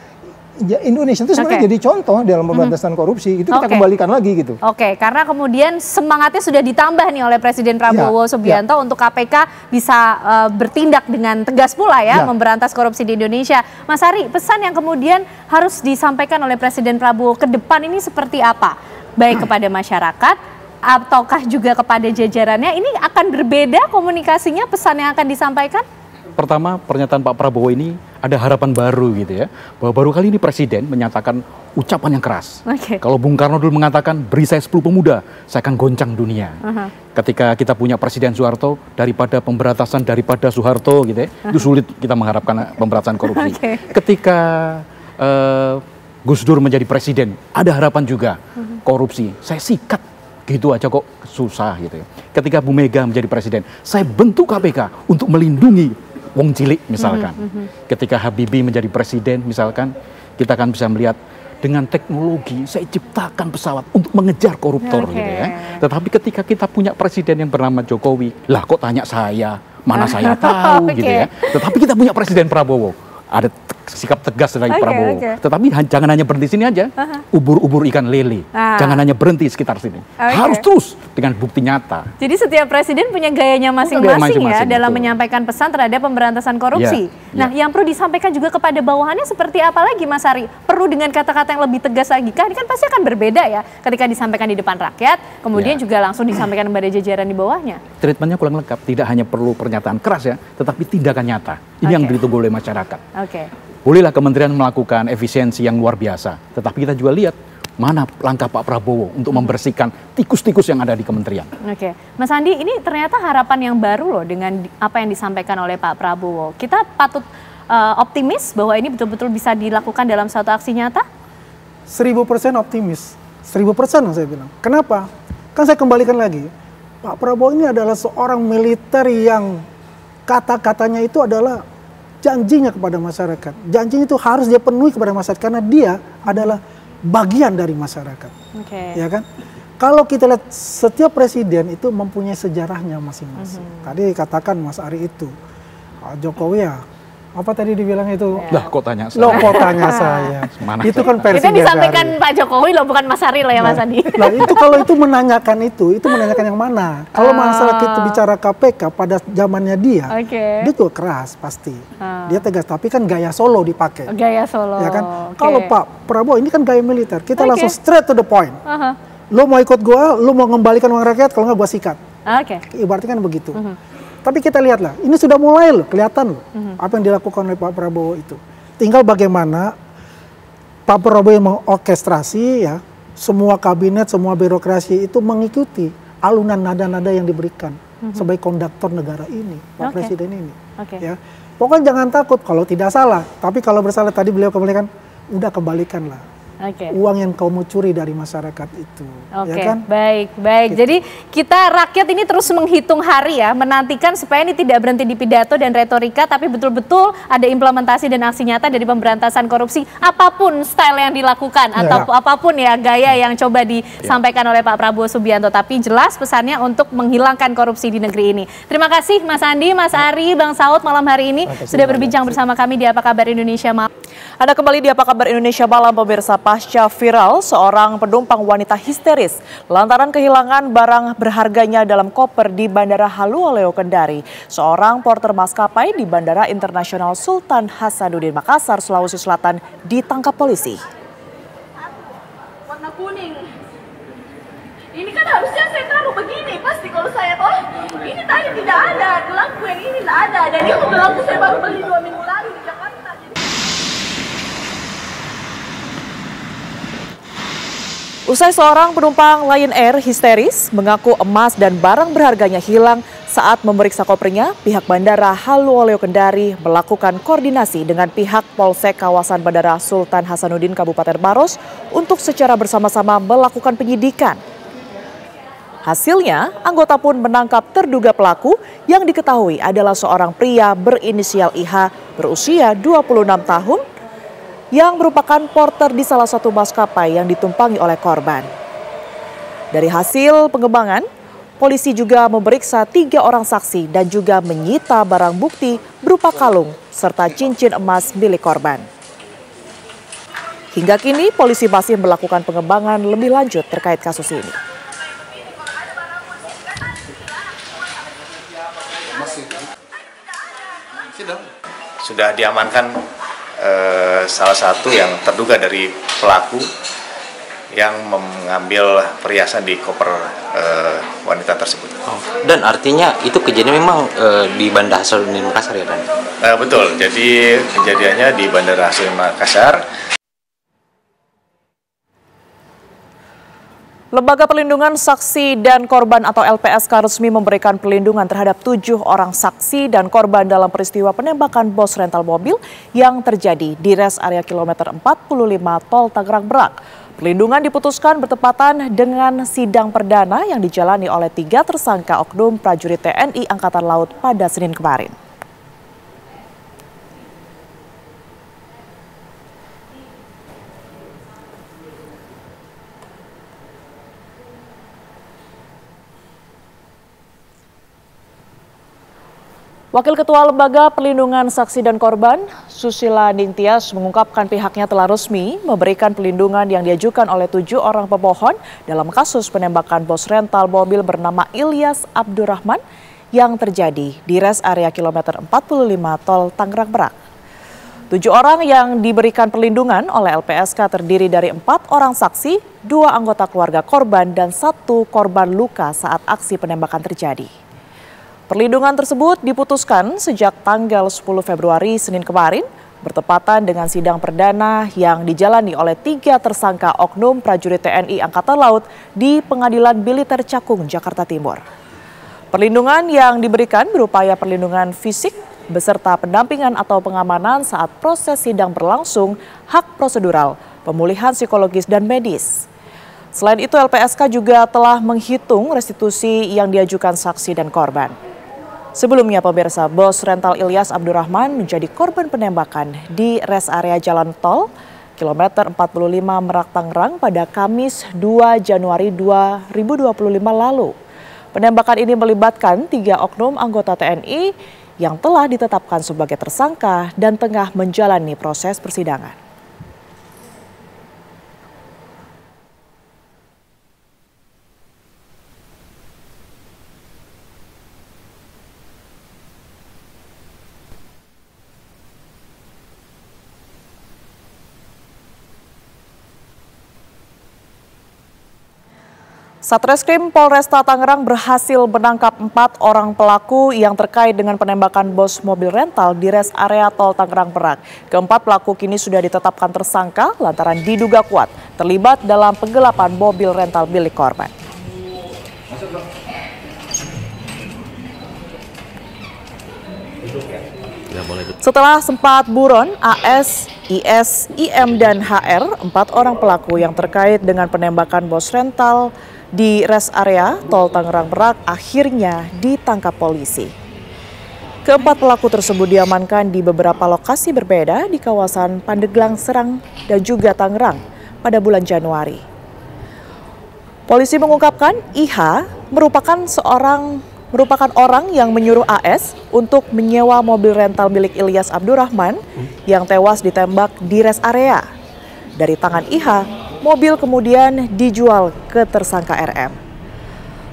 Indonesia itu sebenarnya jadi contoh dalam pemberantasan korupsi. Itu kita kembalikan lagi gitu. Karena kemudian semangatnya sudah ditambah nih oleh Presiden Prabowo Subianto untuk KPK bisa bertindak dengan tegas pula memberantas korupsi di Indonesia. Mas Ari, pesan yang kemudian harus disampaikan oleh Presiden Prabowo ke depan ini seperti apa? Baik kepada masyarakat ataukah juga kepada jajarannya, ini akan berbeda komunikasinya, pesan yang akan disampaikan? Pertama, pernyataan Pak Prabowo ini ada harapan baru gitu ya. Bahwa baru kali ini Presiden menyatakan ucapan yang keras. Kalau Bung Karno dulu mengatakan beri saya 10 pemuda, saya akan goncang dunia. Ketika kita punya Presiden Soeharto, daripada pemberantasan daripada Soeharto gitu ya, itu sulit kita mengharapkan pemberantasan korupsi. Ketika Gus Dur menjadi Presiden, ada harapan juga korupsi. Saya sikat gitu aja kok susah gitu ya. Ketika Bu Mega menjadi Presiden, saya bentuk KPK untuk melindungi wong cilik misalkan. Ketika Habibie menjadi presiden misalkan, kita akan bisa melihat dengan teknologi saya ciptakan pesawat untuk mengejar koruptor gitu ya. Tetapi ketika kita punya presiden yang bernama Jokowi, lah kok tanya saya, mana saya tahu gitu ya. Tetapi kita punya Presiden Prabowo, ada sikap tegas dari Prabowo. Tetapi jangan hanya berhenti sini aja, ubur-ubur ikan lele. Jangan hanya berhenti sekitar sini. Harus terus dengan bukti nyata. Jadi setiap presiden punya gayanya masing-masing ya dalam menyampaikan pesan terhadap pemberantasan korupsi. Nah, yang perlu disampaikan juga kepada bawahannya seperti apa lagi, Mas Ari? Perlu dengan kata-kata yang lebih tegas lagi kah? Ini kan pasti akan berbeda ya ketika disampaikan di depan rakyat, kemudian juga langsung disampaikan kepada jajaran di bawahnya. Treatmentnya kurang lengkap, tidak hanya perlu pernyataan keras ya, tetapi tindakan nyata. Ini yang ditunggu oleh masyarakat. Bolehlah kementerian melakukan efisiensi yang luar biasa, tetapi kita juga lihat mana langkah Pak Prabowo untuk membersihkan tikus-tikus yang ada di kementerian. Oke, Mas Andi, ini ternyata harapan yang baru loh dengan apa yang disampaikan oleh Pak Prabowo. Kita patut optimis bahwa ini betul-betul bisa dilakukan dalam suatu aksi nyata? 1000% optimis, 1000% saya bilang. Kenapa? Kan saya kembalikan lagi, Pak Prabowo ini adalah seorang militer yang kata-katanya itu adalah janjinya kepada masyarakat. Janjinya itu harus dia penuhi kepada masyarakat karena dia adalah bagian dari masyarakat. Ya kan? Kalau kita lihat setiap presiden itu mempunyai sejarahnya masing-masing. Tadi katakan Mas Ari itu, Jokowi ya, apa tadi dibilang itu? Lah, kok tanya saya? Loh, kok tanya saya? Itu kan versi itu disampaikan Pak Jokowi loh, bukan Mas Ari loh ya, Mas Andi. Nah, itu kalau itu menanyakan itu menanyakan yang mana? Kalau masalah kita bicara KPK pada zamannya dia juga keras pasti. Dia tegas, tapi kan gaya Solo dipakai. Gaya Solo. Ya kan? Kalau Pak Prabowo ini kan gaya militer, kita langsung straight to the point. Lo mau ikut gua, lo mau mengembalikan uang rakyat, kalau nggak gua sikat. Ibaratnya kan begitu. Tapi kita lihatlah, ini sudah mulai loh, kelihatan loh apa yang dilakukan oleh Pak Prabowo itu. Tinggal bagaimana Pak Prabowo yang mengorkestrasi ya, semua kabinet, semua birokrasi itu mengikuti alunan nada-nada yang diberikan sebagai konduktor negara ini, Pak Presiden ini. Ya, pokoknya jangan takut kalau tidak salah, tapi kalau bersalah tadi beliau kembalikan, udah kembalikanlah. Uang yang kamu curi dari masyarakat itu. Ya kan? Baik. Gitu. Jadi kita rakyat ini terus menghitung hari ya, menantikan supaya ini tidak berhenti di pidato dan retorika, tapi betul-betul ada implementasi dan aksi nyata dari pemberantasan korupsi, apapun style yang dilakukan, atau apapun ya gaya yang coba disampaikan oleh Pak Prabowo Subianto, tapi jelas pesannya untuk menghilangkan korupsi di negeri ini. Terima kasih Mas Andi, Mas Ari, Bang Saud malam hari ini sudah berbincang bersama kami di Apa Kabar Indonesia Malam. Anda kembali di Apa Kabar Indonesia Malam, pemirsa. Pasca viral seorang penumpang wanita histeris lantaran kehilangan barang berharganya dalam koper di Bandara Haluoleo Kendari. Seorang porter maskapai di Bandara Internasional Sultan Hasanuddin Makassar, Sulawesi Selatan ditangkap polisi. Warna kuning. Ini kan harusnya saya taruh begini, pasti kalau saya ini tadi tidak ada, gelamku yang ini tidak ada. Dan itu gelamku saya baru beli 2 minggu lalu di Jakarta. Usai seorang penumpang Lion Air histeris mengaku emas dan barang berharganya hilang saat memeriksa kopernya, pihak Bandara Haluoleo Kendari melakukan koordinasi dengan pihak Polsek kawasan Bandara Sultan Hasanuddin Kabupaten Maros untuk secara bersama-sama melakukan penyidikan. Hasilnya, anggota pun menangkap terduga pelaku yang diketahui adalah seorang pria berinisial IH berusia 26 tahun, yang merupakan porter di salah satu maskapai yang ditumpangi oleh korban. Dari hasil pengembangan, polisi juga memeriksa 3 orang saksi dan juga menyita barang bukti berupa kalung serta cincin emas milik korban. Hingga kini, polisi masih melakukan pengembangan lebih lanjut terkait kasus ini. Sudah diamankan salah satu yang terduga dari pelaku yang mengambil perhiasan di koper wanita tersebut. Dan artinya itu kejadian memang di Bandara Hasanuddin Makassar ya, Dan? Betul, jadi kejadiannya di Bandara Hasanuddin Makassar. Lembaga Perlindungan Saksi dan Korban atau LPSK resmi memberikan perlindungan terhadap 7 orang saksi dan korban dalam peristiwa penembakan bos rental mobil yang terjadi di res area kilometer 45 Tol Tangerang Merak. Perlindungan diputuskan bertepatan dengan sidang perdana yang dijalani oleh 3 tersangka oknum prajurit TNI Angkatan Laut pada Senin kemarin. Wakil Ketua Lembaga Perlindungan Saksi dan Korban, Susila Ningtyas, mengungkapkan pihaknya telah resmi memberikan perlindungan yang diajukan oleh 7 orang pemohon dalam kasus penembakan bos rental mobil bernama Ilyas Abdurrahman yang terjadi di res area kilometer 45 Tol Tangerang Merak. 7 orang yang diberikan perlindungan oleh LPSK terdiri dari 4 orang saksi, 2 anggota keluarga korban, dan 1 korban luka saat aksi penembakan terjadi. Perlindungan tersebut diputuskan sejak tanggal 10 Februari Senin kemarin bertepatan dengan sidang perdana yang dijalani oleh 3 tersangka oknum prajurit TNI Angkatan Laut di Pengadilan Militer Cakung, Jakarta Timur. Perlindungan yang diberikan berupaya perlindungan fisik beserta pendampingan atau pengamanan saat proses sidang berlangsung, hak prosedural, pemulihan psikologis dan medis. Selain itu, LPSK juga telah menghitung restitusi yang diajukan saksi dan korban. Sebelumnya, pemirsa, bos rental Ilyas Abdurrahman menjadi korban penembakan di res area jalan tol kilometer 45 Merak Tangerang pada Kamis 2 Januari 2025 lalu. Penembakan ini melibatkan 3 oknum anggota TNI yang telah ditetapkan sebagai tersangka dan tengah menjalani proses persidangan. Satreskrim Polresta Tangerang berhasil menangkap 4 orang pelaku yang terkait dengan penembakan bos mobil rental di res area tol Tangerang Merak. Keempat pelaku kini sudah ditetapkan tersangka lantaran diduga kuat terlibat dalam penggelapan mobil rental milik korban. Setelah sempat buron, AS, IS, IM, dan HR, 4 orang pelaku yang terkait dengan penembakan bos rental di res area tol Tangerang Merak akhirnya ditangkap polisi. Keempat pelaku tersebut diamankan di beberapa lokasi berbeda di kawasan Pandeglang, Serang, dan juga Tangerang pada bulan Januari. Polisi mengungkapkan IH merupakan orang yang menyuruh AS untuk menyewa mobil rental milik Ilyas Abdurrahman yang tewas ditembak di res area. Dari tangan IH, mobil kemudian dijual ke tersangka RM.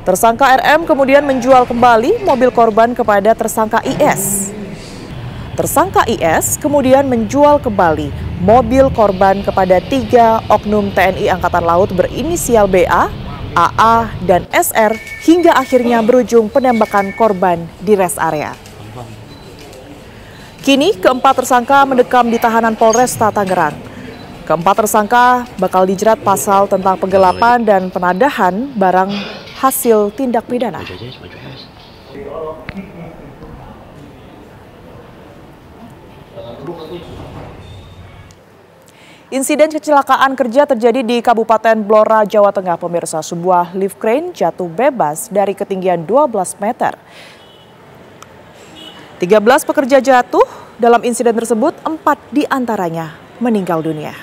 Tersangka RM kemudian menjual kembali mobil korban kepada tersangka IS. Tersangka IS kemudian menjual kembali mobil korban kepada 3 oknum TNI Angkatan Laut berinisial BA, AA, dan SR hingga akhirnya berujung penembakan korban di res area. Kini keempat tersangka mendekam di tahanan Polresta Tangerang. Keempat tersangka bakal dijerat pasal tentang penggelapan dan penadahan barang hasil tindak pidana. Insiden kecelakaan kerja terjadi di Kabupaten Blora, Jawa Tengah, pemirsa. Sebuah lift crane jatuh bebas dari ketinggian 12 meter. 13 pekerja jatuh dalam insiden tersebut, 4 diantaranya meninggal dunia.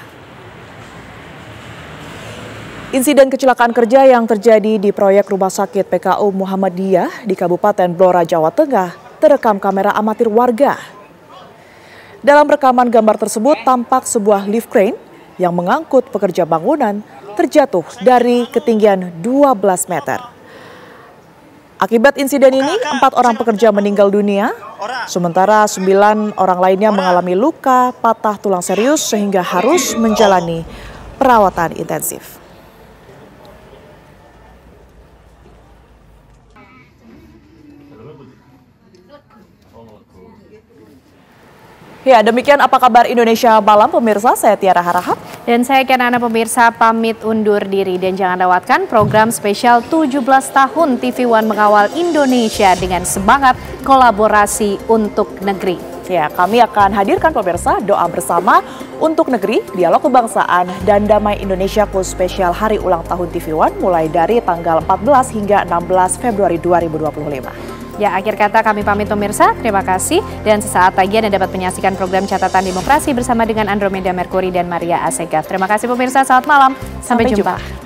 Insiden kecelakaan kerja yang terjadi di proyek Rumah Sakit PKU Muhammadiyah di Kabupaten Blora, Jawa Tengah terekam kamera amatir warga. Dalam rekaman gambar tersebut tampak sebuah lift crane yang mengangkut pekerja bangunan terjatuh dari ketinggian 12 meter. Akibat insiden ini, 4 orang pekerja meninggal dunia, sementara 9 orang lainnya mengalami luka patah tulang serius sehingga harus menjalani perawatan intensif. Ya, demikian apa kabar Indonesia Malam, pemirsa. Saya Tiara Harahap. Dan saya Kenana, pemirsa, pamit undur diri. Dan jangan lewatkan program spesial 17 tahun TV One mengawal Indonesia dengan semangat kolaborasi untuk negeri. Ya, kami akan hadirkan, pemirsa, doa bersama untuk negeri, dialog kebangsaan, dan damai Indonesiaku spesial hari ulang tahun TV One mulai dari tanggal 14 hingga 16 Februari 2025. Ya, akhir kata kami pamit, pemirsa. Terima kasih. Dan sesaat lagi Anda dapat menyaksikan program Catatan Demokrasi bersama dengan Andromeda Merkuri dan Maria Asegaf. Terima kasih, pemirsa. Selamat malam. Sampai jumpa.